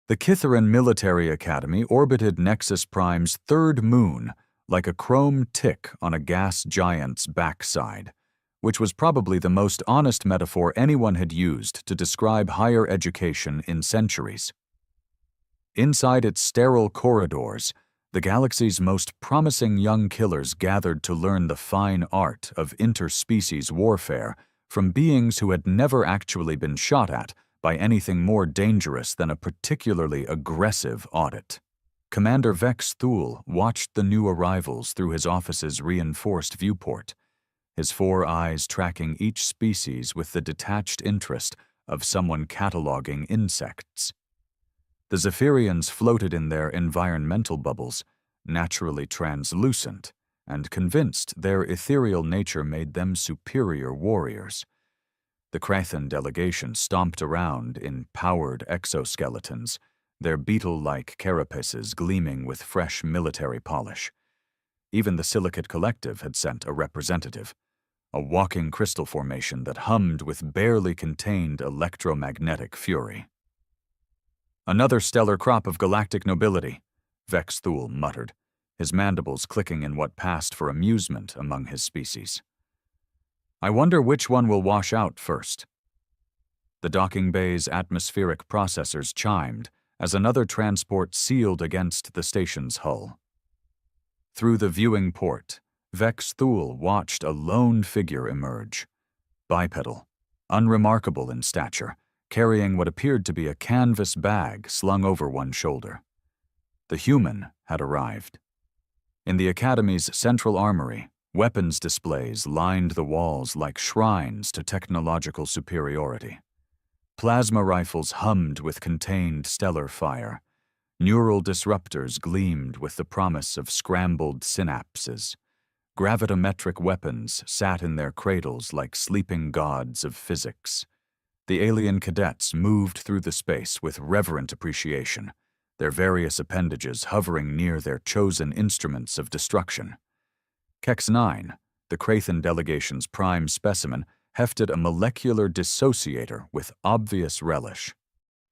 The Kithaeron Military Academy orbited Nexus Prime's third moon like a chrome tick on a gas giant's backside, which was probably the most honest metaphor anyone had used to describe higher education in centuries. Inside its sterile corridors, the galaxy's most promising young killers gathered to learn the fine art of interspecies warfare from beings who had never actually been shot at by anything more dangerous than a particularly aggressive audit. Commander Vex Thule watched the new arrivals through his office's reinforced viewport, his 4 eyes tracking each species with the detached interest of someone cataloging insects. The Zephyrians floated in their environmental bubbles, naturally translucent, and convinced their ethereal nature made them superior warriors. The Krathan delegation stomped around in powered exoskeletons, their beetle-like carapaces gleaming with fresh military polish. Even the Silicate Collective had sent a representative, a walking crystal formation that hummed with barely contained electromagnetic fury. "Another stellar crop of galactic nobility," Vex Thule muttered, his mandibles clicking in what passed for amusement among his species. "I wonder which one will wash out first." The docking bay's atmospheric processors chimed as another transport sealed against the station's hull. Through the viewing port, Vex Thule watched a lone figure emerge, bipedal, unremarkable in stature, carrying what appeared to be a canvas bag slung over one shoulder. The human had arrived. In the Academy's central armory, weapons displays lined the walls like shrines to technological superiority. Plasma rifles hummed with contained stellar fire. Neural disruptors gleamed with the promise of scrambled synapses. Gravitometric weapons sat in their cradles like sleeping gods of physics. The alien cadets moved through the space with reverent appreciation, their various appendages hovering near their chosen instruments of destruction. Kex 9, the Krathan delegation's prime specimen, hefted a molecular dissociator with obvious relish.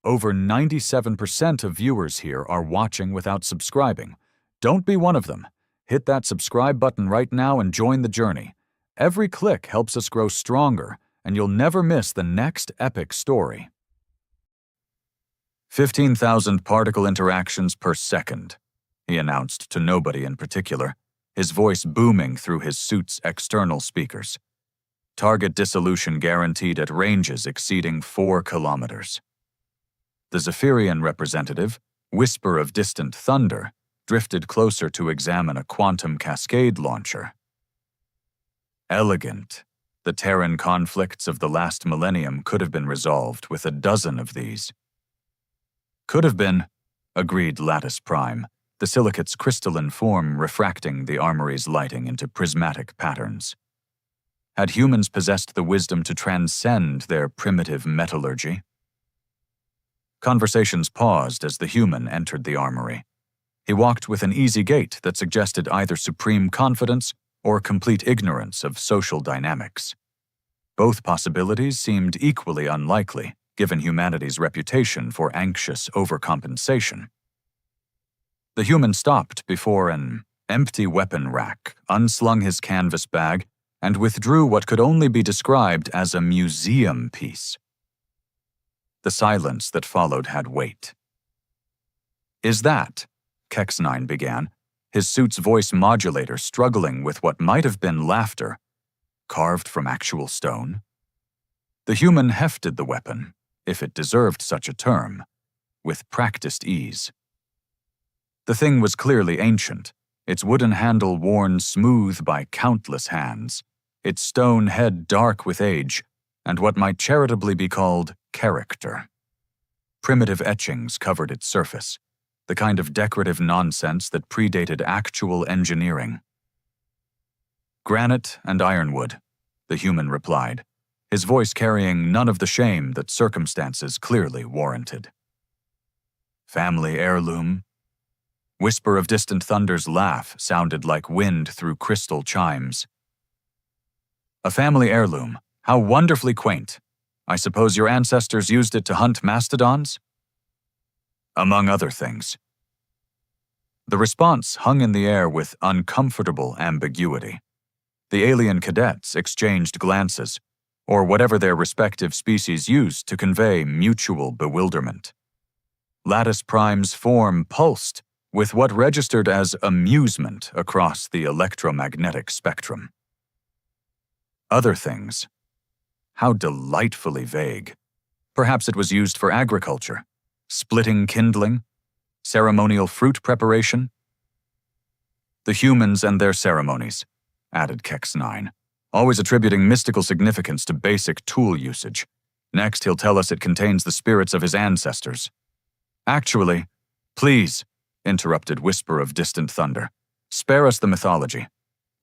Over 97% of viewers here are watching without subscribing. Don't be one of them. Hit that subscribe button right now and join the journey. Every click helps us grow stronger, and you'll never miss the next epic story. 15,000 particle interactions per second, he announced to nobody in particular, his voice booming through his suit's external speakers. Target dissolution guaranteed at ranges exceeding 4 kilometers. The Zephyrian representative, Whisper of Distant Thunder, drifted closer to examine a quantum cascade launcher. Elegant. The Terran conflicts of the last millennium could have been resolved with a dozen of these. Could have been, agreed Lattice Prime, the silicate's crystalline form refracting the armory's lighting into prismatic patterns. Had humans possessed the wisdom to transcend their primitive metallurgy? Conversations paused as the human entered the armory. He walked with an easy gait that suggested either supreme confidence or complete ignorance of social dynamics. Both possibilities seemed equally unlikely, given humanity's reputation for anxious overcompensation. The human stopped before an empty weapon rack, unslung his canvas bag, and withdrew what could only be described as a museum piece. The silence that followed had weight. "Is that," Kex 9 began, his suit's voice modulator struggling with what might have been laughter, "carved from actual stone?" The human hefted the weapon, if it deserved such a term, with practiced ease. The thing was clearly ancient, its wooden handle worn smooth by countless hands, its stone head dark with age, and what might charitably be called character. Primitive etchings covered its surface, the kind of decorative nonsense that predated actual engineering. "Granite and ironwood," the human replied, his voice carrying none of the shame that circumstances clearly warranted. "Family heirloom?" Whisper of Distant Thunder's laugh sounded like wind through crystal chimes. "A family heirloom. How wonderfully quaint. I suppose your ancestors used it to hunt mastodons?" among other things. The response hung in the air with uncomfortable ambiguity. The alien cadets exchanged glances, or whatever their respective species used to convey mutual bewilderment. Lattice Prime's form pulsed with what registered as amusement across the electromagnetic spectrum. Other things. How delightfully vague. Perhaps it was used for agriculture, splitting kindling, ceremonial fruit preparation. The humans and their ceremonies, added Kex 9, always attributing mystical significance to basic tool usage. Next, he'll tell us it contains the spirits of his ancestors. Actually, please, interrupted Whisper of Distant Thunder, spare us the mythology.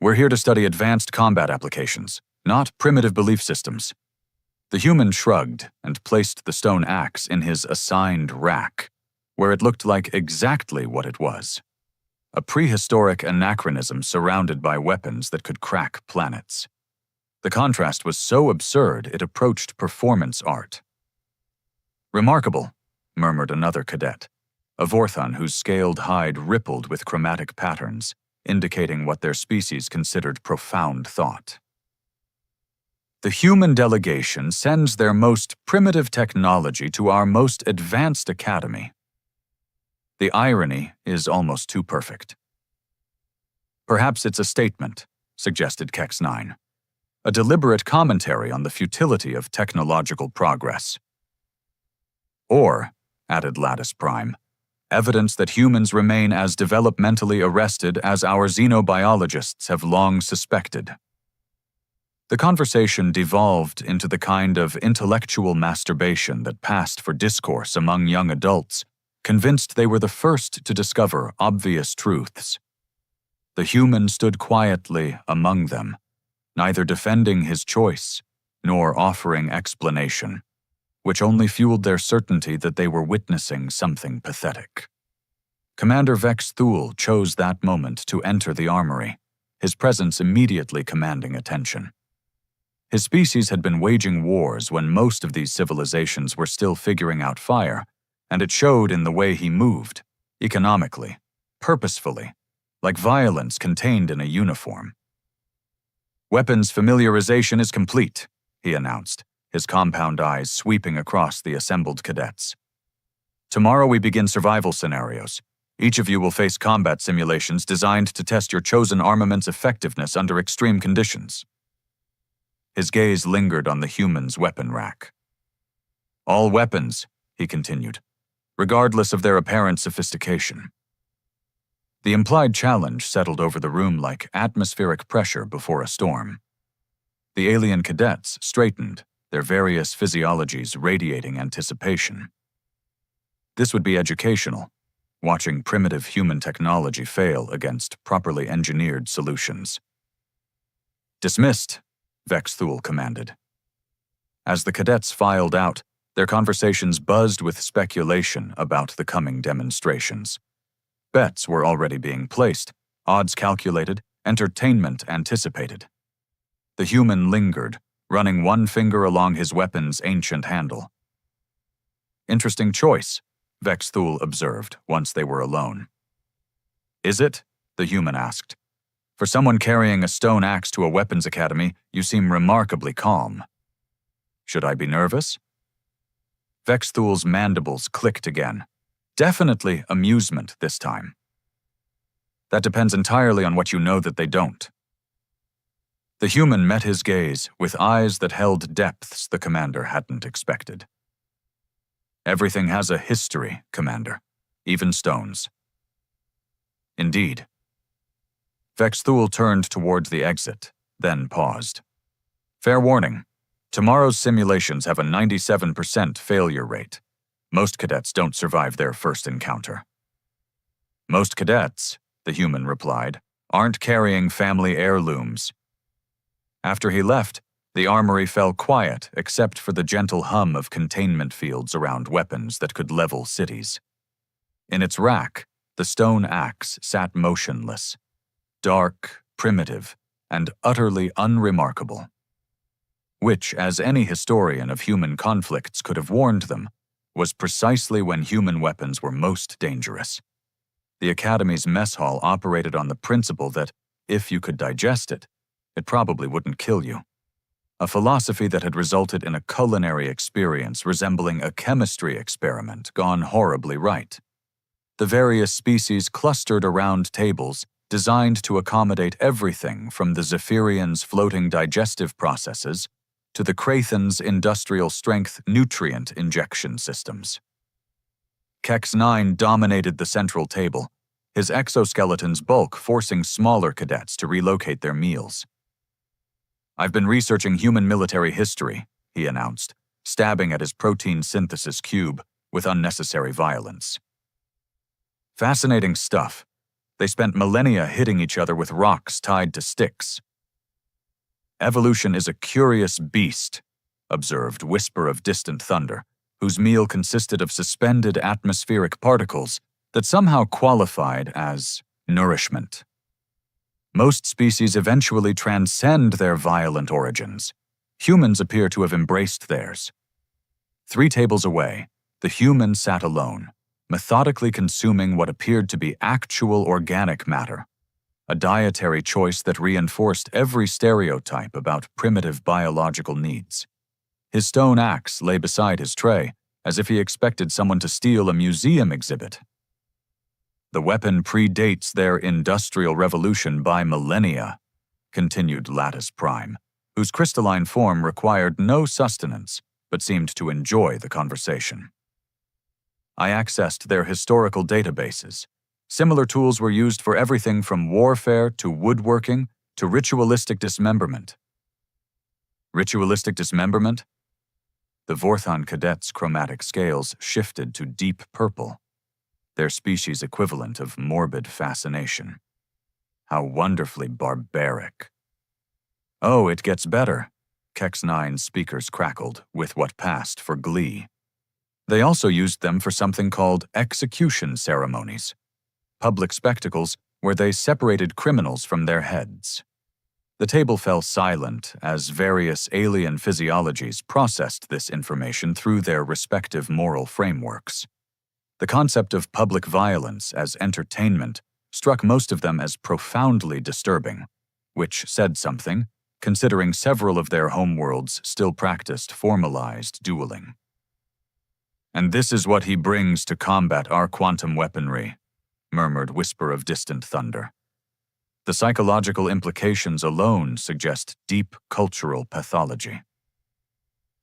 We're here to study advanced combat applications, not primitive belief systems. The human shrugged and placed the stone axe in his assigned rack, where it looked like exactly what it was. A prehistoric anachronism surrounded by weapons that could crack planets. The contrast was so absurd it approached performance art. Remarkable, murmured another cadet, a Vorthon whose scaled hide rippled with chromatic patterns, indicating what their species considered profound thought. The human delegation sends their most primitive technology to our most advanced academy. The irony is almost too perfect. Perhaps it's a statement, suggested Kex 9. A deliberate commentary on the futility of technological progress. Or, added Lattice Prime, evidence that humans remain as developmentally arrested as our xenobiologists have long suspected. The conversation devolved into the kind of intellectual masturbation that passed for discourse among young adults, convinced they were the first to discover obvious truths. The human stood quietly among them, neither defending his choice nor offering explanation, which only fueled their certainty that they were witnessing something pathetic. Commander Vex Thule chose that moment to enter the armory, his presence immediately commanding attention. His species had been waging wars when most of these civilizations were still figuring out fire, and it showed in the way he moved, economically, purposefully, like violence contained in a uniform. Weapons familiarization is complete, he announced, his compound eyes sweeping across the assembled cadets. Tomorrow we begin survival scenarios. Each of you will face combat simulations designed to test your chosen armament's effectiveness under extreme conditions. His gaze lingered on the human's weapon rack. All weapons, he continued, regardless of their apparent sophistication. The implied challenge settled over the room like atmospheric pressure before a storm. The alien cadets straightened, their various physiologies radiating anticipation. This would be educational, watching primitive human technology fail against properly engineered solutions. Dismissed, Vex Thule commanded. As the cadets filed out, their conversations buzzed with speculation about the coming demonstrations. Bets were already being placed, odds calculated, entertainment anticipated. The human lingered, running one finger along his weapon's ancient handle. Interesting choice, Vex Thule observed once they were alone. Is it? The human asked. For someone carrying a stone axe to a weapons academy, you seem remarkably calm. Should I be nervous? Vex Thule's mandibles clicked again. Definitely amusement this time. That depends entirely on what you know that they don't. The human met his gaze with eyes that held depths the commander hadn't expected. Everything has a history, Commander, even stones. Indeed. Vex Thule turned towards the exit, then paused. Fair warning, tomorrow's simulations have a 97% failure rate. Most cadets don't survive their first encounter. Most cadets, the human replied, aren't carrying family heirlooms. After he left, the armory fell quiet except for the gentle hum of containment fields around weapons that could level cities. In its rack, the stone axe sat motionless, dark, primitive, and utterly unremarkable. Which, as any historian of human conflicts could have warned them, was precisely when human weapons were most dangerous. The Academy's mess hall operated on the principle that, if you could digest it, it probably wouldn't kill you. A philosophy that had resulted in a culinary experience resembling a chemistry experiment gone horribly right. The various species clustered around tables designed to accommodate everything from the Zephyrians' floating digestive processes to the Krathens' industrial-strength nutrient injection systems. Kex 9 dominated the central table, his exoskeleton's bulk forcing smaller cadets to relocate their meals. "I've been researching human military history," he announced, stabbing at his protein synthesis cube with unnecessary violence. "Fascinating stuff. They spent millennia hitting each other with rocks tied to sticks." "Evolution is a curious beast," observed Whisper of Distant Thunder, whose meal consisted of suspended atmospheric particles that somehow qualified as nourishment. "Most species eventually transcend their violent origins. Humans appear to have embraced theirs." 3 tables away, the human sat alone, methodically consuming what appeared to be actual organic matter, a dietary choice that reinforced every stereotype about primitive biological needs. His stone axe lay beside his tray, as if he expected someone to steal a museum exhibit. "The weapon predates their industrial revolution by millennia," continued Lattice Prime, whose crystalline form required no sustenance but seemed to enjoy the conversation. "I accessed their historical databases. Similar tools were used for everything from warfare to woodworking to ritualistic dismemberment." "Ritualistic dismemberment?" The Vorthon cadets' chromatic scales shifted to deep purple, their species' equivalent of morbid fascination. How wonderfully barbaric. "Oh, it gets better," Kex 9's speakers crackled with what passed for glee. They also used them for something called execution ceremonies, public spectacles where they separated criminals from their heads. The table fell silent as various alien physiologies processed this information through their respective moral frameworks. The concept of public violence as entertainment struck most of them as profoundly disturbing, which said something, considering several of their homeworlds still practiced formalized dueling. "And this is what he brings to combat our quantum weaponry," murmured Whisper of Distant Thunder. "The psychological implications alone suggest deep cultural pathology."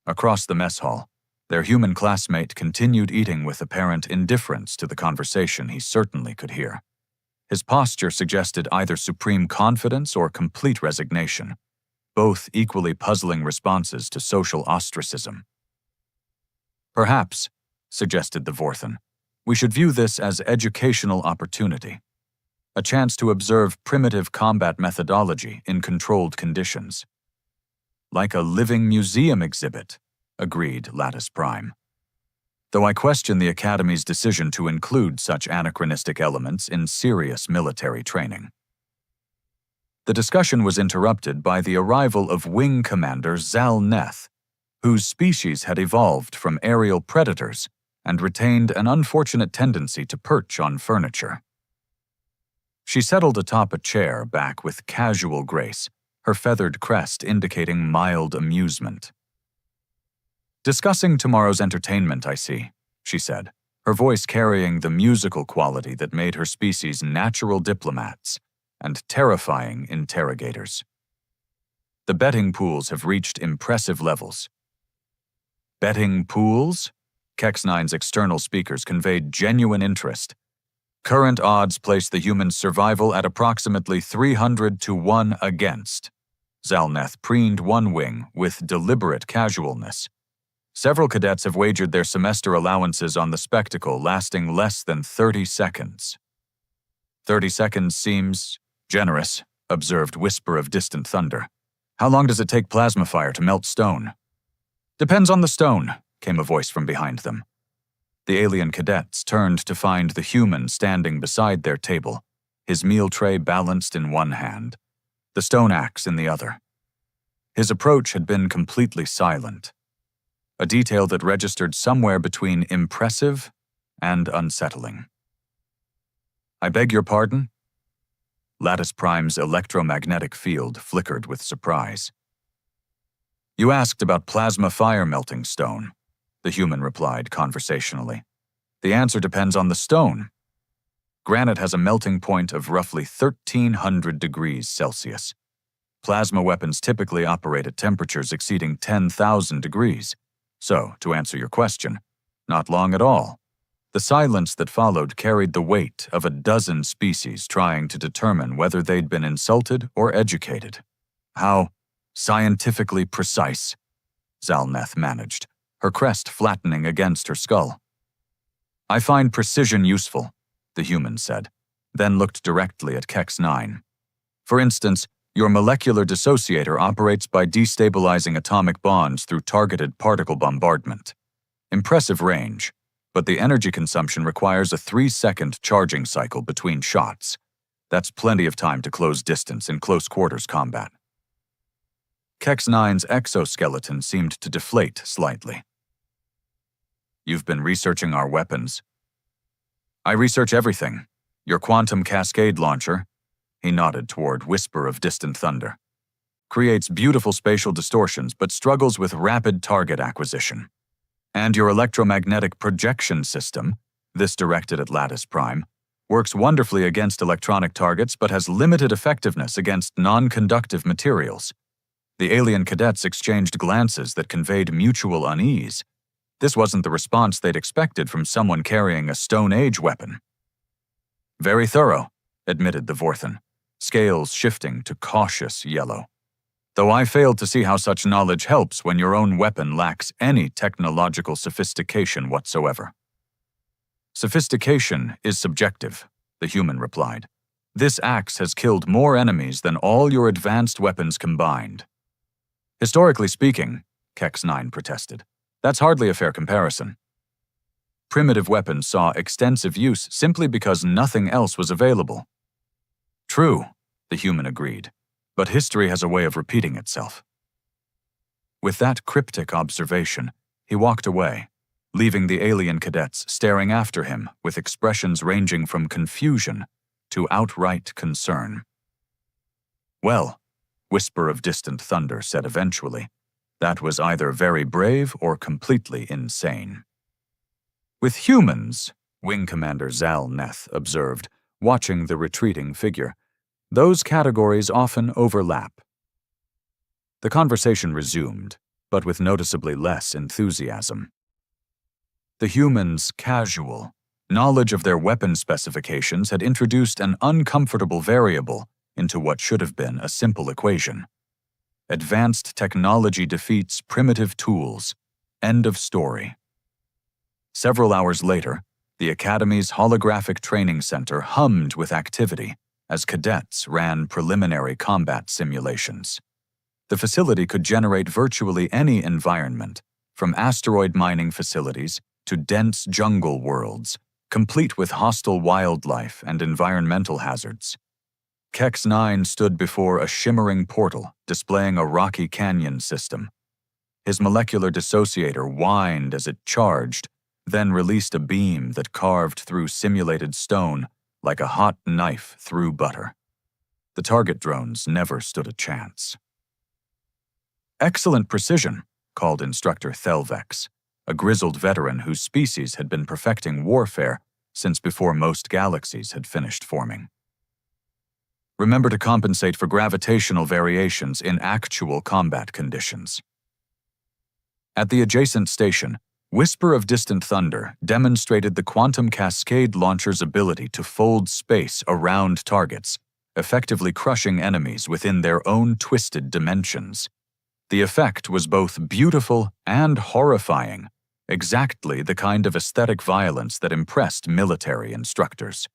Across the mess hall, their human classmate continued eating with apparent indifference to the conversation he certainly could hear. His posture suggested either supreme confidence or complete resignation, both equally puzzling responses to social ostracism. "Perhaps," suggested the Vorthon, "we should view this as educational opportunity, a chance to observe primitive combat methodology in controlled conditions." "Like a living museum exhibit," agreed Lattice Prime. "Though I question the Academy's decision to include such anachronistic elements in serious military training." The discussion was interrupted by the arrival of Wing Commander Zal Neth, whose species had evolved from aerial predators and retained an unfortunate tendency to perch on furniture. She settled atop a chair back with casual grace, her feathered crest indicating mild amusement. "Discussing tomorrow's entertainment, I see," she said, her voice carrying the musical quality that made her species natural diplomats and terrifying interrogators. "The betting pools have reached impressive levels." "Betting pools?" Kex 9's external speakers conveyed genuine interest. "Current odds place the human's survival at approximately 300 to 1 against." Zalneth preened one wing with deliberate casualness. "Several cadets have wagered their semester allowances on the spectacle lasting less than 30 seconds. 30 seconds seems generous," observed Whisper of Distant Thunder. "How long does it take plasma fire to melt stone?" "Depends on the stone," came a voice from behind them. The alien cadets turned to find the human standing beside their table, his meal tray balanced in one hand, the stone axe in the other. His approach had been completely silent. a detail that registered somewhere between impressive and unsettling. "I beg your pardon?" Lattice Prime's electromagnetic field flickered with surprise. "You asked about plasma fire-melting stone," the human replied conversationally. "The answer depends on the stone. Granite has a melting point of roughly 1,300 degrees Celsius. Plasma weapons typically operate at temperatures exceeding 10,000 degrees. So, to answer your question, not long at all. The silence that followed carried the weight of a dozen species trying to determine whether they'd been insulted or educated. How scientifically precise, Zalneth managed, her crest flattening against her skull. "I find precision useful," the human said, then looked directly at Kex 9. "For instance, your molecular dissociator operates by destabilizing atomic bonds through targeted particle bombardment. Impressive range, but the energy consumption requires a 3-second charging cycle between shots. That's plenty of time to close distance in close-quarters combat." Kex 9's exoskeleton seemed to deflate slightly. "You've been researching our weapons." "I research everything. Your quantum cascade launcher," he nodded toward Whisper of Distant Thunder, "creates beautiful spatial distortions but struggles with rapid target acquisition. And your electromagnetic projection system," this directed at Lattice Prime, "works wonderfully against electronic targets but has limited effectiveness against non-conductive materials." The alien cadets exchanged glances that conveyed mutual unease. This wasn't the response they'd expected from someone carrying a Stone Age weapon. "Very thorough," admitted the Vorthan, scales shifting to cautious yellow. "Though I failed to see how such knowledge helps when your own weapon lacks any technological sophistication whatsoever." "Sophistication is subjective," the human replied. "This axe has killed more enemies than all your advanced weapons combined." "Historically speaking," Kex 9 protested, "that's hardly a fair comparison. Primitive weapons saw extensive use simply because nothing else was available." "True," the human agreed, "but history has a way of repeating itself." With that cryptic observation, he walked away, leaving the alien cadets staring after him with expressions ranging from confusion to outright concern. "Well," Whisper of Distant Thunder said eventually, "that was either very brave or completely insane." "With humans," Wing Commander Zalneth observed, watching the retreating figure, "those categories often overlap." The conversation resumed, but with noticeably less enthusiasm. The humans' casual knowledge of their weapon specifications had introduced an uncomfortable variable into what should have been a simple equation. Advanced technology defeats primitive tools. End of story. Several hours later, the Academy's holographic training center hummed with activity as cadets ran preliminary combat simulations. The facility could generate virtually any environment, from asteroid mining facilities to dense jungle worlds, complete with hostile wildlife and environmental hazards. Kex 9 stood before a shimmering portal displaying a rocky canyon system. His molecular dissociator whined as it charged, then released a beam that carved through simulated stone like a hot knife through butter. The target drones never stood a chance. "Excellent precision," called Instructor Thelvex, a grizzled veteran whose species had been perfecting warfare since before most galaxies had finished forming. "Remember to compensate for gravitational variations in actual combat conditions." At the adjacent station, Whisper of Distant Thunder demonstrated the quantum cascade launcher's ability to fold space around targets, effectively crushing enemies within their own twisted dimensions. The effect was both beautiful and horrifying, exactly the kind of aesthetic violence that impressed military instructors.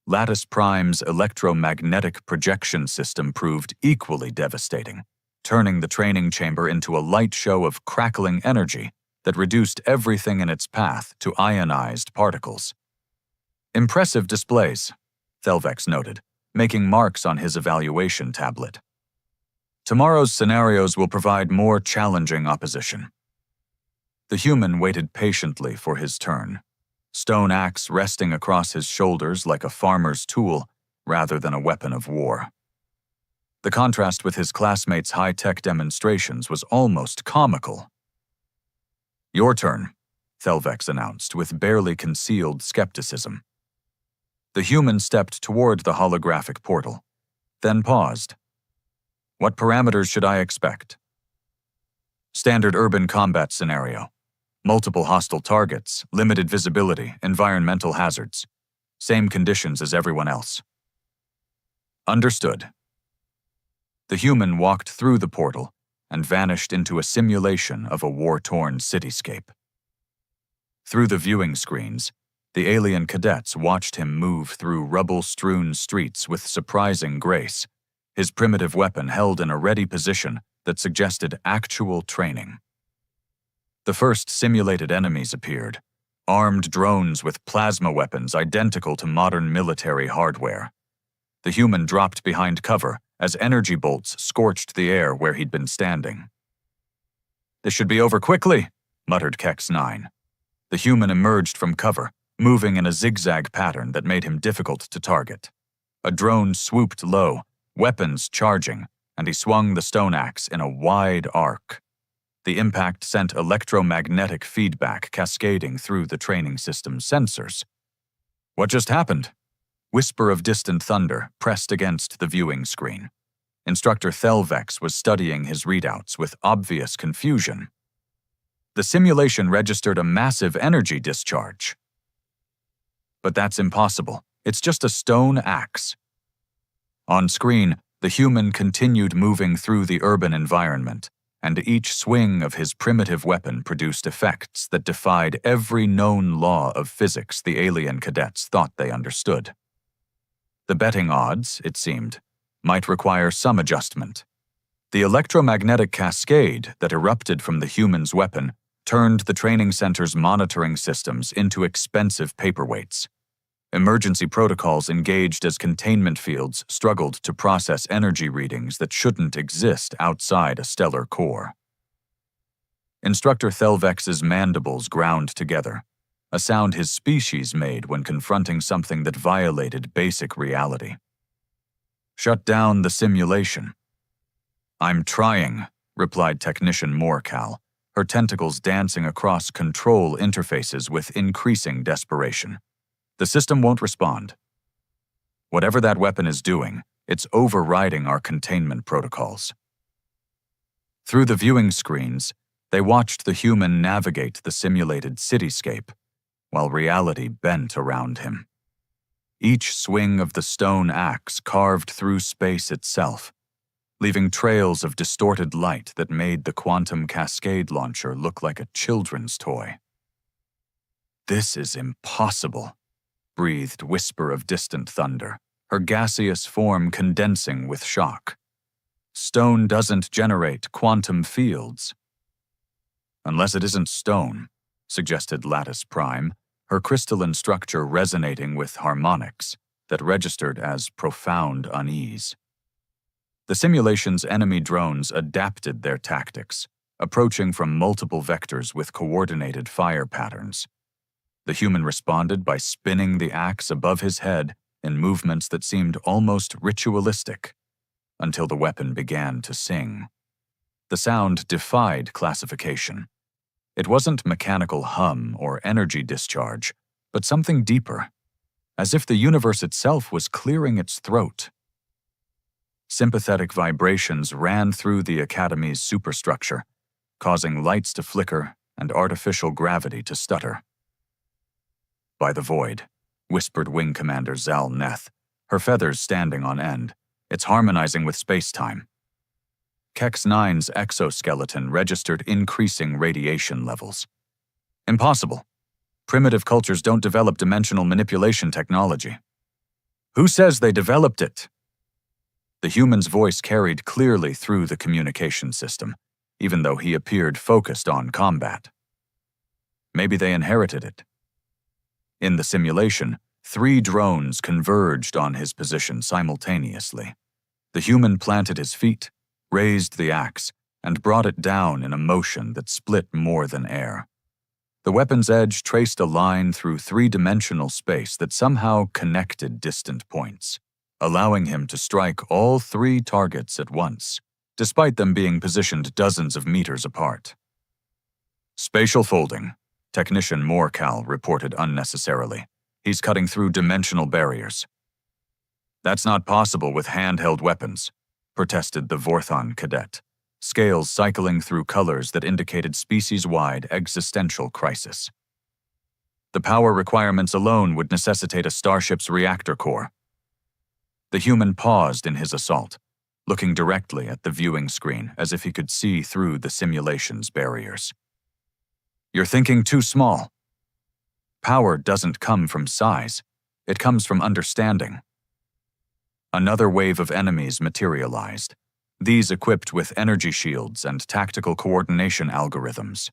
Lattice Prime's electromagnetic projection system proved equally devastating, turning the training chamber into a light show of crackling energy that reduced everything in its path to ionized particles. "Impressive displays," Thelvex noted, making marks on his evaluation tablet. "Tomorrow's scenarios will provide more challenging opposition." The human waited patiently for his turn, stone axe resting across his shoulders like a farmer's tool rather than a weapon of war. The contrast with his classmates' high-tech demonstrations was almost comical. "Your turn," Thelvex announced with barely concealed skepticism. The human stepped toward the holographic portal, then paused. "What parameters should I expect?" "Standard urban combat scenario. Multiple hostile targets, limited visibility, environmental hazards. Same conditions as everyone else." "Understood." The human walked through the portal and vanished into a simulation of a war-torn cityscape. Through the viewing screens, the alien cadets watched him move through rubble-strewn streets with surprising grace, his primitive weapon held in a ready position that suggested actual training. The first simulated enemies appeared, armed drones with plasma weapons identical to modern military hardware. The human dropped behind cover as energy bolts scorched the air where he'd been standing. "This should be over quickly," muttered Kex 9. The human emerged from cover, moving in a zigzag pattern that made him difficult to target. A drone swooped low, weapons charging, and he swung the stone axe in a wide arc. The impact sent electromagnetic feedback cascading through the training system's sensors. "What just happened?" Whisper of distant thunder pressed against the viewing screen. Instructor Thelvex was studying his readouts with obvious confusion. The simulation registered a massive energy discharge. "But that's impossible. It's just a stone axe." On screen, the human continued moving through the urban environment, and each swing of his primitive weapon produced effects that defied every known law of physics the alien cadets thought they understood. The betting odds, it seemed, might require some adjustment. The electromagnetic cascade that erupted from the human's weapon turned the training center's monitoring systems into expensive paperweights. Emergency protocols engaged as containment fields struggled to process energy readings that shouldn't exist outside a stellar core. Instructor Thelvex's mandibles ground together, a sound his species made when confronting something that violated basic reality. "Shut down the simulation." "I'm trying," replied Technician Morcal, her tentacles dancing across control interfaces with increasing desperation. "The system won't respond. Whatever that weapon is doing, it's overriding our containment protocols." Through the viewing screens, they watched the human navigate the simulated cityscape, while reality bent around him. Each swing of the stone axe carved through space itself, leaving trails of distorted light that made the quantum cascade launcher look like a children's toy. "This is impossible," breathed Whisper of Distant Thunder, her gaseous form condensing with shock. "Stone doesn't generate quantum fields." "Unless it isn't stone," suggested Lattice Prime, her crystalline structure resonating with harmonics that registered as profound unease. The simulation's enemy drones adapted their tactics, approaching from multiple vectors with coordinated fire patterns. The human responded by spinning the axe above his head in movements that seemed almost ritualistic, until the weapon began to sing. The sound defied classification. It wasn't mechanical hum or energy discharge, but something deeper, as if the universe itself was clearing its throat. Sympathetic vibrations ran through the Academy's superstructure, causing lights to flicker and artificial gravity to stutter. "By the void," whispered Wing Commander Zal Neth, her feathers standing on end. "It's harmonizing with space-time." Kex 9's exoskeleton registered increasing radiation levels. "Impossible. Primitive cultures don't develop dimensional manipulation technology." "Who says they developed it?" The human's voice carried clearly through the communication system, even though he appeared focused on combat. "Maybe they inherited it." In the simulation, 3 drones converged on his position simultaneously. The human planted his feet, raised the axe, and brought it down in a motion that split more than air. The weapon's edge traced a line through three-dimensional space that somehow connected distant points, allowing him to strike all three targets at once, despite them being positioned dozens of meters apart. Spatial folding, Technician Morcal reported unnecessarily. He's cutting through dimensional barriers. That's not possible with handheld weapons, protested the Vorthon cadet, scales cycling through colors that indicated species-wide existential crisis. The power requirements alone would necessitate a starship's reactor core. The human paused in his assault, looking directly at the viewing screen as if he could see through the simulation's barriers. You're thinking too small. Power doesn't come from size, it comes from understanding. Another wave of enemies materialized, these equipped with energy shields and tactical coordination algorithms.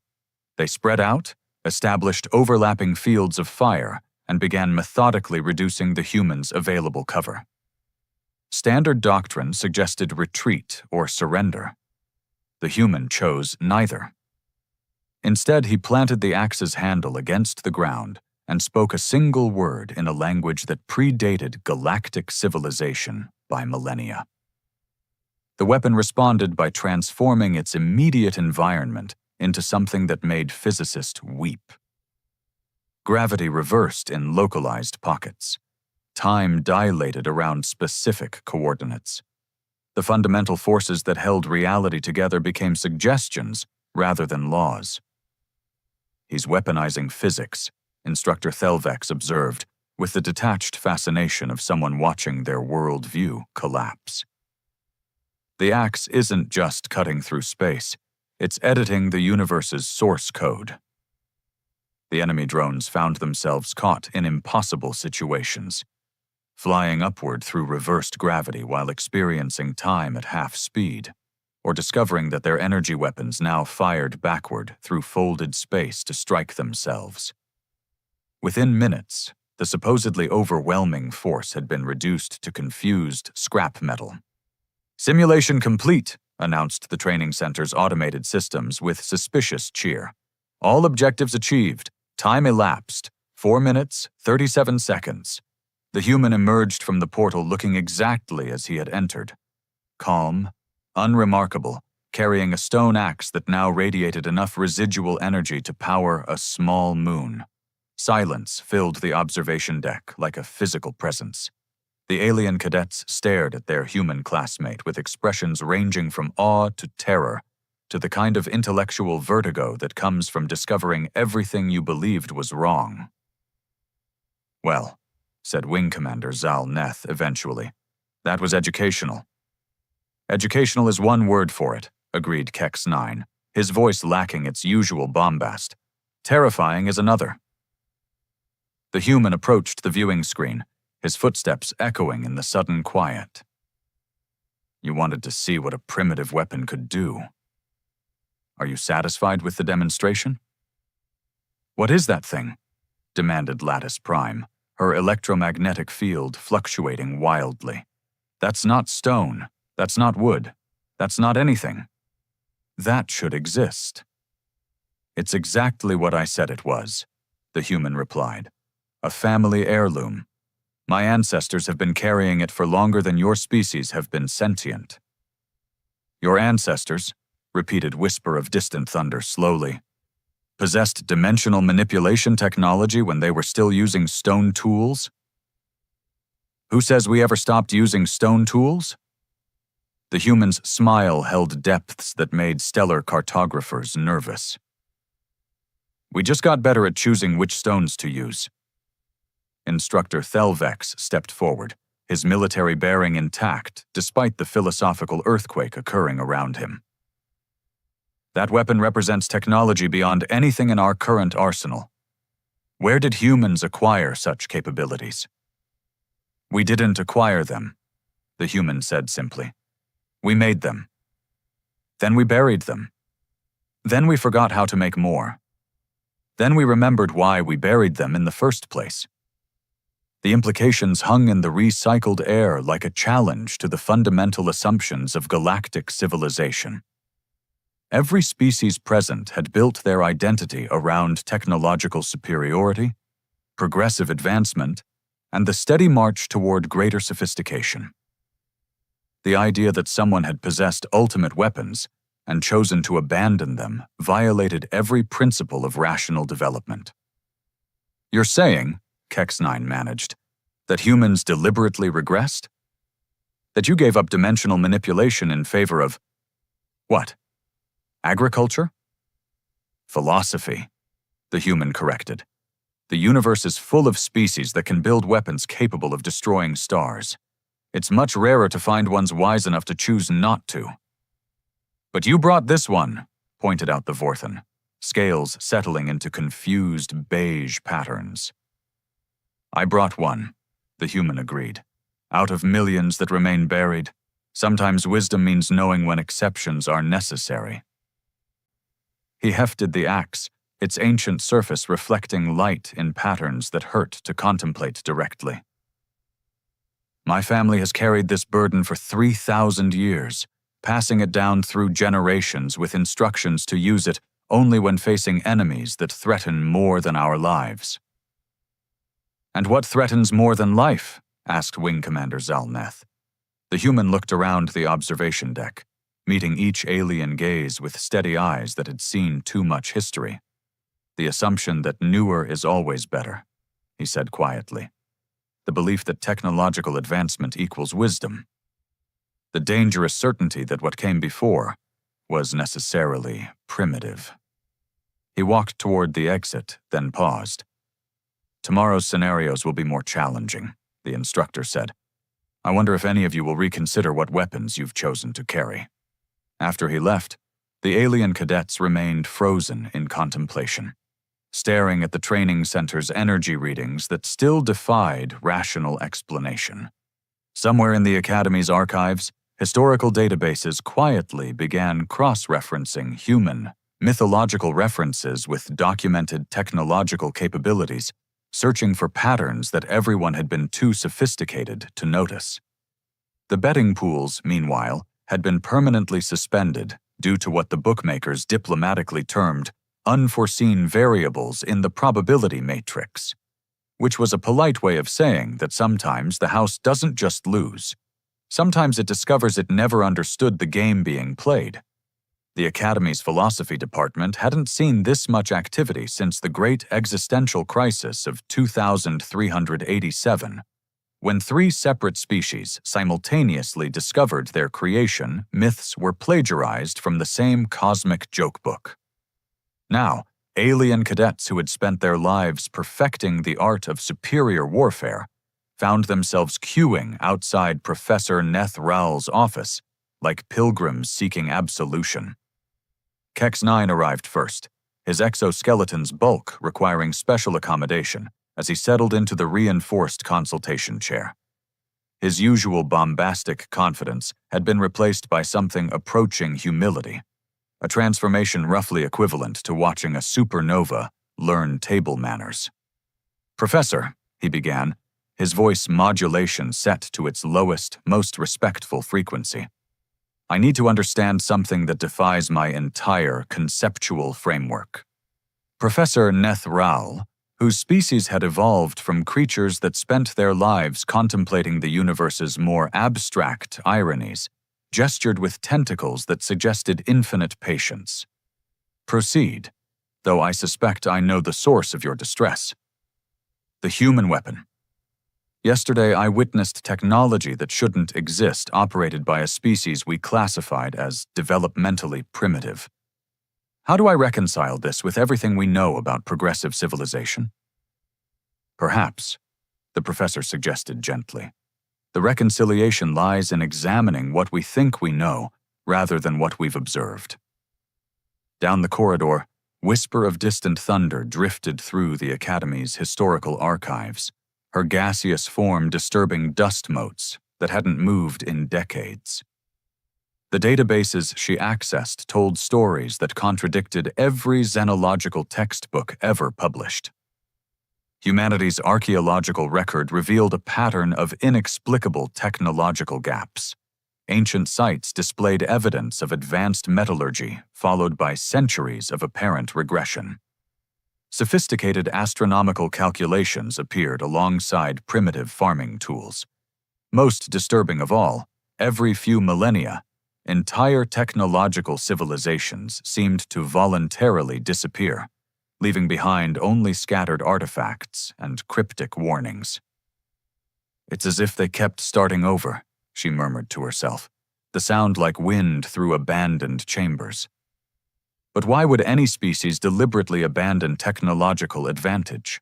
They spread out, established overlapping fields of fire, and began methodically reducing the humans' available cover. Standard doctrine suggested retreat or surrender. The human chose neither. Instead, he planted the axe's handle against the ground and spoke a single word in a language that predated galactic civilization by millennia. The weapon responded by transforming its immediate environment into something that made physicists weep. Gravity reversed in localized pockets. Time dilated around specific coordinates. The fundamental forces that held reality together became suggestions rather than laws. He's weaponizing physics, Instructor Thelvex observed, with the detached fascination of someone watching their worldview collapse. The axe isn't just cutting through space, it's editing the universe's source code. The enemy drones found themselves caught in impossible situations, flying upward through reversed gravity while experiencing time at half speed, or discovering that their energy weapons now fired backward through folded space to strike themselves. Within minutes, the supposedly overwhelming force had been reduced to confused scrap metal. Simulation complete, announced the training center's automated systems with suspicious cheer. All objectives achieved. Time elapsed. 4 minutes, 37 seconds. The human emerged from the portal looking exactly as he had entered. Calm, unremarkable, carrying a stone axe that now radiated enough residual energy to power a small moon. Silence filled the observation deck like a physical presence. The alien cadets stared at their human classmate with expressions ranging from awe to terror, to the kind of intellectual vertigo that comes from discovering everything you believed was wrong. Well, said Wing Commander Zal Neth eventually, that was educational. Educational is one word for it, agreed Kex 9, his voice lacking its usual bombast. Terrifying is another. The human approached the viewing screen, his footsteps echoing in the sudden quiet. You wanted to see what a primitive weapon could do. Are you satisfied with the demonstration? What is that thing? Demanded Lattice Prime, her electromagnetic field fluctuating wildly. That's not stone. That's not wood. That's not anything. That should exist. It's exactly what I said it was, the human replied. A family heirloom. My ancestors have been carrying it for longer than your species have been sentient. Your ancestors, repeated Whisper of Distant Thunder slowly, possessed dimensional manipulation technology when they were still using stone tools? Who says we ever stopped using stone tools? The human's smile held depths that made stellar cartographers nervous. We just got better at choosing which stones to use. Instructor Thelvex stepped forward, his military bearing intact despite the philosophical earthquake occurring around him. That weapon represents technology beyond anything in our current arsenal. Where did humans acquire such capabilities? We didn't acquire them, the human said simply. We made them. Then we buried them. Then we forgot how to make more. Then we remembered why we buried them in the first place. The implications hung in the recycled air like a challenge to the fundamental assumptions of galactic civilization. Every species present had built their identity around technological superiority, progressive advancement, and the steady march toward greater sophistication. The idea that someone had possessed ultimate weapons and chosen to abandon them violated every principle of rational development. "You're saying," Kex-9 managed, "that humans deliberately regressed? That you gave up dimensional manipulation in favor of what? Agriculture?" "Philosophy," the human corrected. "The universe is full of species that can build weapons capable of destroying stars. It's much rarer to find ones wise enough to choose not to." "But you brought this one," pointed out the Vorthan, scales settling into confused beige patterns. "I brought one," the human agreed. "Out of millions that remain buried, sometimes wisdom means knowing when exceptions are necessary." He hefted the axe, its ancient surface reflecting light in patterns that hurt to contemplate directly. "My family has carried this burden for 3,000 years, passing it down through generations with instructions to use it only when facing enemies that threaten more than our lives." "And what threatens more than life?" asked Wing Commander Zalneth. The human looked around the observation deck, meeting each alien gaze with steady eyes that had seen too much history. "The assumption that newer is always better," he said quietly. "The belief that technological advancement equals wisdom. The dangerous certainty that what came before was necessarily primitive." He walked toward the exit, then paused. "Tomorrow's scenarios will be more challenging," the instructor said. "I wonder if any of you will reconsider what weapons you've chosen to carry." After he left, the alien cadets remained frozen in contemplation, staring at the training center's energy readings that still defied rational explanation. Somewhere in the Academy's archives, historical databases quietly began cross-referencing human, mythological references with documented technological capabilities, searching for patterns that everyone had been too sophisticated to notice. The betting pools, meanwhile, had been permanently suspended due to what the bookmakers diplomatically termed unforeseen variables in the probability matrix, which was a polite way of saying that sometimes the house doesn't just lose. Sometimes it discovers it never understood the game being played. The Academy's philosophy department hadn't seen this much activity since the great existential crisis of 2387, when 3 separate species simultaneously discovered their creation myths were plagiarized from the same cosmic jokebook. Now, alien cadets who had spent their lives perfecting the art of superior warfare found themselves queuing outside Professor Neth Rowell's office like pilgrims seeking absolution. Kex-9 arrived first, his exoskeleton's bulk requiring special accommodation as he settled into the reinforced consultation chair. His usual bombastic confidence had been replaced by something approaching humility, a transformation roughly equivalent to watching a supernova learn table manners. "Professor," he began, his voice modulation set to its lowest, most respectful frequency, "I need to understand something that defies my entire conceptual framework." Professor Neth Rowell, whose species had evolved from creatures that spent their lives contemplating the universe's more abstract ironies, gestured with tentacles that suggested infinite patience. "Proceed, though I suspect I know the source of your distress." "The human weapon. Yesterday I witnessed technology that shouldn't exist operated by a species we classified as developmentally primitive. How do I reconcile this with everything we know about progressive civilization?" "Perhaps," the professor suggested gently, "the reconciliation lies in examining what we think we know rather than what we've observed." Down the corridor, whisper of distant thunder drifted through the Academy's historical archives, her gaseous form disturbing dust motes that hadn't moved in decades. The databases she accessed told stories that contradicted every xenological textbook ever published. Humanity's archaeological record revealed a pattern of inexplicable technological gaps, Ancient sites displayed evidence of advanced metallurgy, followed by centuries of apparent regression. Sophisticated astronomical calculations appeared alongside primitive farming tools. Most disturbing of all, every few millennia, entire technological civilizations seemed to voluntarily disappear, leaving behind only scattered artifacts and cryptic warnings. "It's as if they kept starting over," she murmured to herself, the sound like wind through abandoned chambers. But why would any species deliberately abandon technological advantage?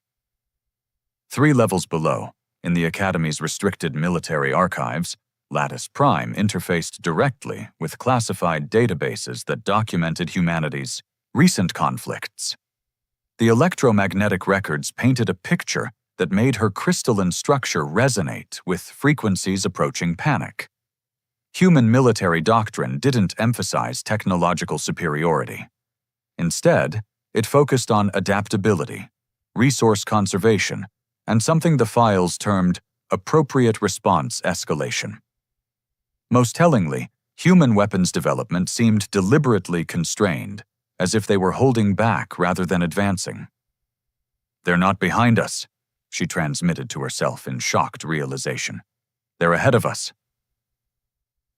3 levels below, in the Academy's restricted military archives, Lattice Prime interfaced directly with classified databases that documented humanity's recent conflicts. The electromagnetic records painted a picture that made her crystalline structure resonate with frequencies approaching panic. Human military doctrine didn't emphasize technological superiority. Instead, it focused on adaptability, resource conservation, and something the files termed appropriate response escalation. Most tellingly, human weapons development seemed deliberately constrained, as if they were holding back rather than advancing. "They're not behind us," she transmitted to herself in shocked realization. "They're ahead of us."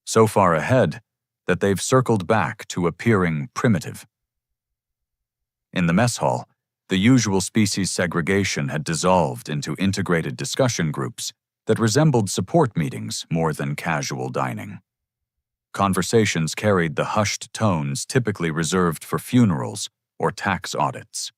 So far ahead that they've circled back to appearing primitive. In the mess hall, the usual species segregation had dissolved into integrated discussion groups that resembled support meetings more than casual dining. Conversations carried the hushed tones typically reserved for funerals or tax audits.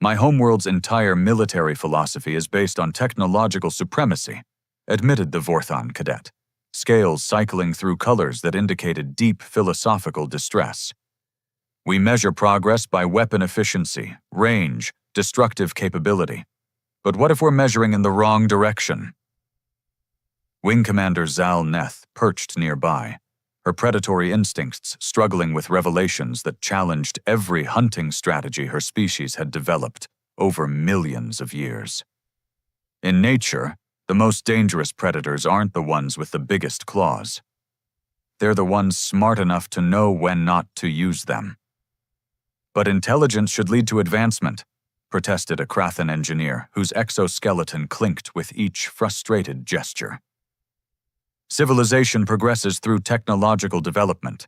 "My homeworld's entire military philosophy is based on technological supremacy," admitted the Vorthon cadet, scales cycling through colors that indicated deep philosophical distress. "We measure progress by weapon efficiency, range, destructive capability. But what if we're measuring in the wrong direction?" Wing Commander Zal Neth perched nearby, her predatory instincts struggling with revelations that challenged every hunting strategy her species had developed over millions of years. In nature, the most dangerous predators aren't the ones with the biggest claws. They're the ones smart enough to know when not to use them. "But intelligence should lead to advancement," protested a Krathan engineer whose exoskeleton clinked with each frustrated gesture. "Civilization progresses through technological development.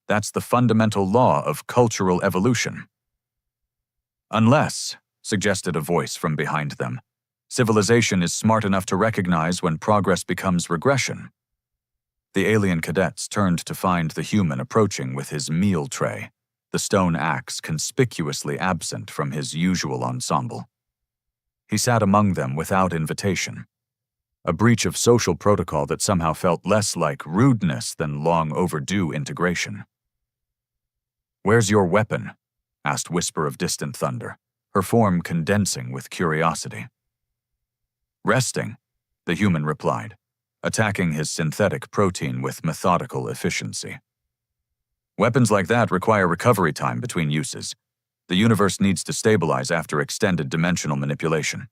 That's the fundamental law of cultural evolution." "Unless," suggested a voice from behind them, "civilization is smart enough to recognize when progress becomes regression." The alien cadets turned to find the human approaching with his meal tray, the stone axe conspicuously absent from his usual ensemble. He sat among them without invitation, a breach of social protocol that somehow felt less like rudeness than long overdue integration. "Where's your weapon?" asked Whisper of Distant Thunder, her form condensing with curiosity. "Resting," the human replied, attacking his synthetic protein with methodical efficiency. "Weapons like that require recovery time between uses. The universe needs to stabilize after extended dimensional manipulation."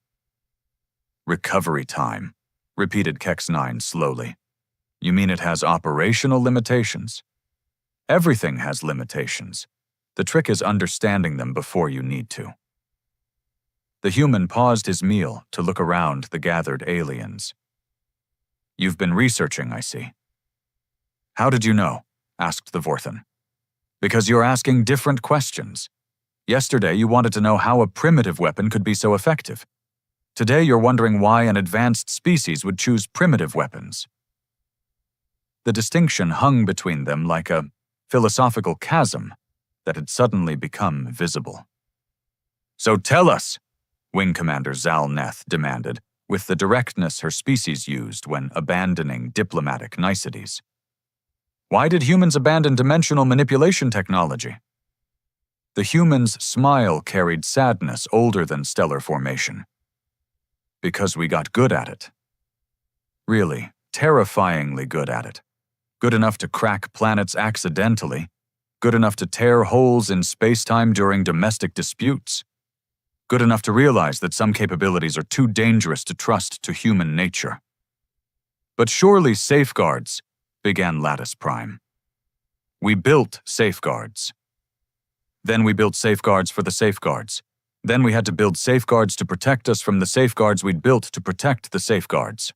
"Recovery time," repeated Kex-9 slowly. "You mean it has operational limitations?" "Everything has limitations. The trick is understanding them before you need to." The human paused his meal to look around the gathered aliens. "You've been researching, I see." "How did you know?" asked the Vorthan. "Because you're asking different questions. Yesterday you wanted to know how a primitive weapon could be so effective. Today you're wondering why an advanced species would choose primitive weapons." The distinction hung between them like a philosophical chasm that had suddenly become visible. "So tell us," Wing Commander Zal Neth demanded, with the directness her species used when abandoning diplomatic niceties. "Why did humans abandon dimensional manipulation technology?" The human's smile carried sadness older than stellar formation. "Because we got good at it. Really, terrifyingly good at it. Good enough to crack planets accidentally. Good enough to tear holes in space-time during domestic disputes. Good enough to realize that some capabilities are too dangerous to trust to human nature. But surely safeguards," began Lattice Prime. We built safeguards. Then we built safeguards for the safeguards. Then we had to build safeguards to protect us from the safeguards we'd built to protect the safeguards.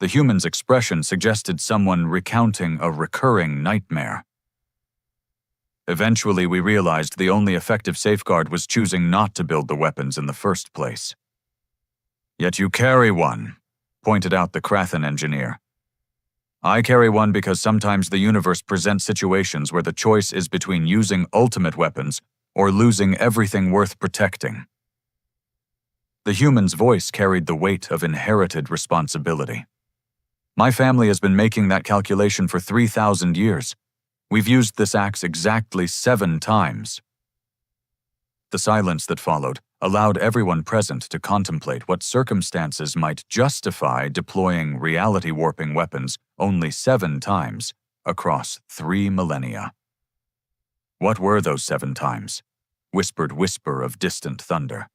The human's expression suggested someone recounting a recurring nightmare. Eventually, we realized the only effective safeguard was choosing not to build the weapons in the first place. Yet you carry one, pointed out the Krathen engineer. I carry one because sometimes the universe presents situations where the choice is between using ultimate weapons or losing everything worth protecting. The human's voice carried the weight of inherited responsibility. My family has been making that calculation for 3,000 years. We've used this axe exactly 7 times. The silence that followed allowed everyone present to contemplate what circumstances might justify deploying reality-warping weapons only 7 times across 3 millennia. What were those 7 times? Whispered whisper of distant thunder.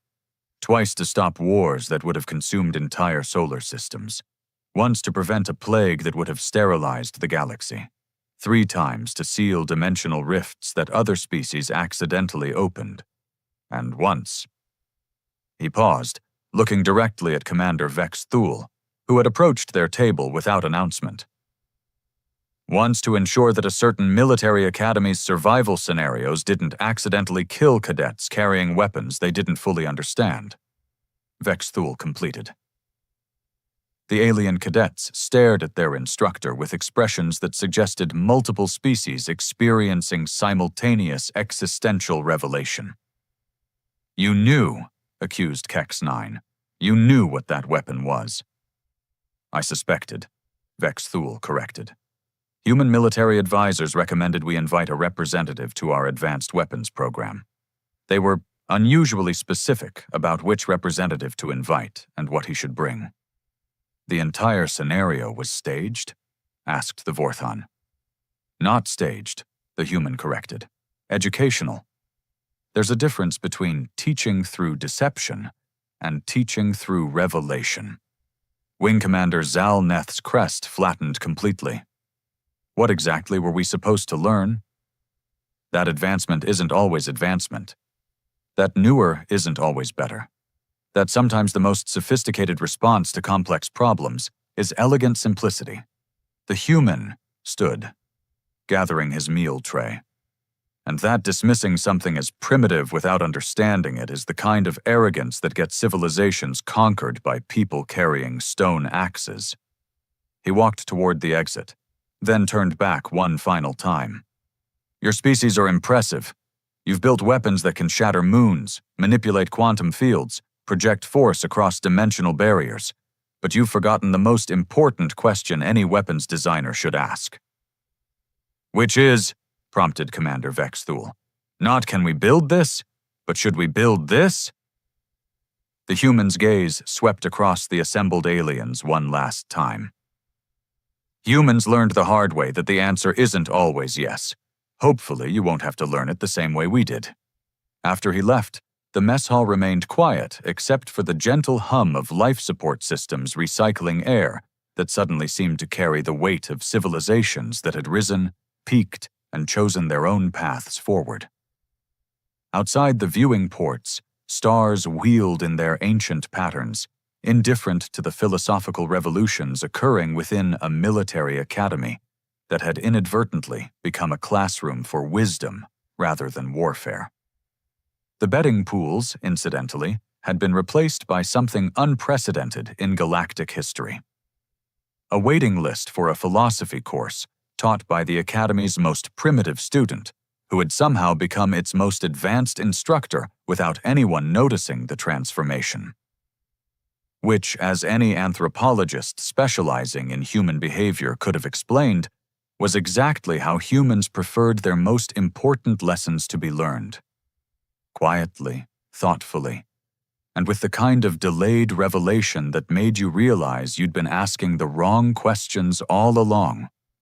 Twice to stop wars that would have consumed entire solar systems. Once to prevent a plague that would have sterilized the galaxy. 3 times to seal dimensional rifts that other species accidentally opened. And once. He paused, looking directly at Commander Vex Thule, who had approached their table without announcement. Once to ensure that a certain military academy's survival scenarios didn't accidentally kill cadets carrying weapons they didn't fully understand. Vex Thule completed. The alien cadets stared at their instructor with expressions that suggested multiple species experiencing simultaneous existential revelation. You knew, accused Kex 9. You knew what that weapon was. I suspected, Vex Thule corrected. Human military advisors recommended we invite a representative to our advanced weapons program. They were unusually specific about which representative to invite and what he should bring. The entire scenario was staged? Asked the Vorthon. Not staged, the human corrected. Educational. There's a difference between teaching through deception and teaching through revelation. Wing Commander Zal Neth's crest flattened completely. What exactly were we supposed to learn? That advancement isn't always advancement. That newer isn't always better. That sometimes the most sophisticated response to complex problems is elegant simplicity. The human stood, gathering his meal tray. And that dismissing something as primitive without understanding it is the kind of arrogance that gets civilizations conquered by people carrying stone axes. He walked toward the exit, then turned back one final time. Your species are impressive. You've built weapons that can shatter moons, manipulate quantum fields, project force across dimensional barriers, but you've forgotten the most important question any weapons designer should ask. Which is, prompted Commander Vex Thule, not can we build this, but should we build this? The human's gaze swept across the assembled aliens one last time. Humans learned the hard way that the answer isn't always yes. Hopefully you won't have to learn it the same way we did. After he left, the mess hall remained quiet except for the gentle hum of life support systems recycling air that suddenly seemed to carry the weight of civilizations that had risen, peaked, and chosen their own paths forward. Outside the viewing ports, stars wheeled in their ancient patterns, indifferent to the philosophical revolutions occurring within a military academy that had inadvertently become a classroom for wisdom rather than warfare. The betting pools, incidentally, had been replaced by something unprecedented in galactic history. A waiting list for a philosophy course taught by the Academy's most primitive student, who had somehow become its most advanced instructor without anyone noticing the transformation. Which, as any anthropologist specializing in human behavior could have explained, was exactly how humans preferred their most important lessons to be learned. Quietly, thoughtfully, and with the kind of delayed revelation that made you realize you'd been asking the wrong questions all along.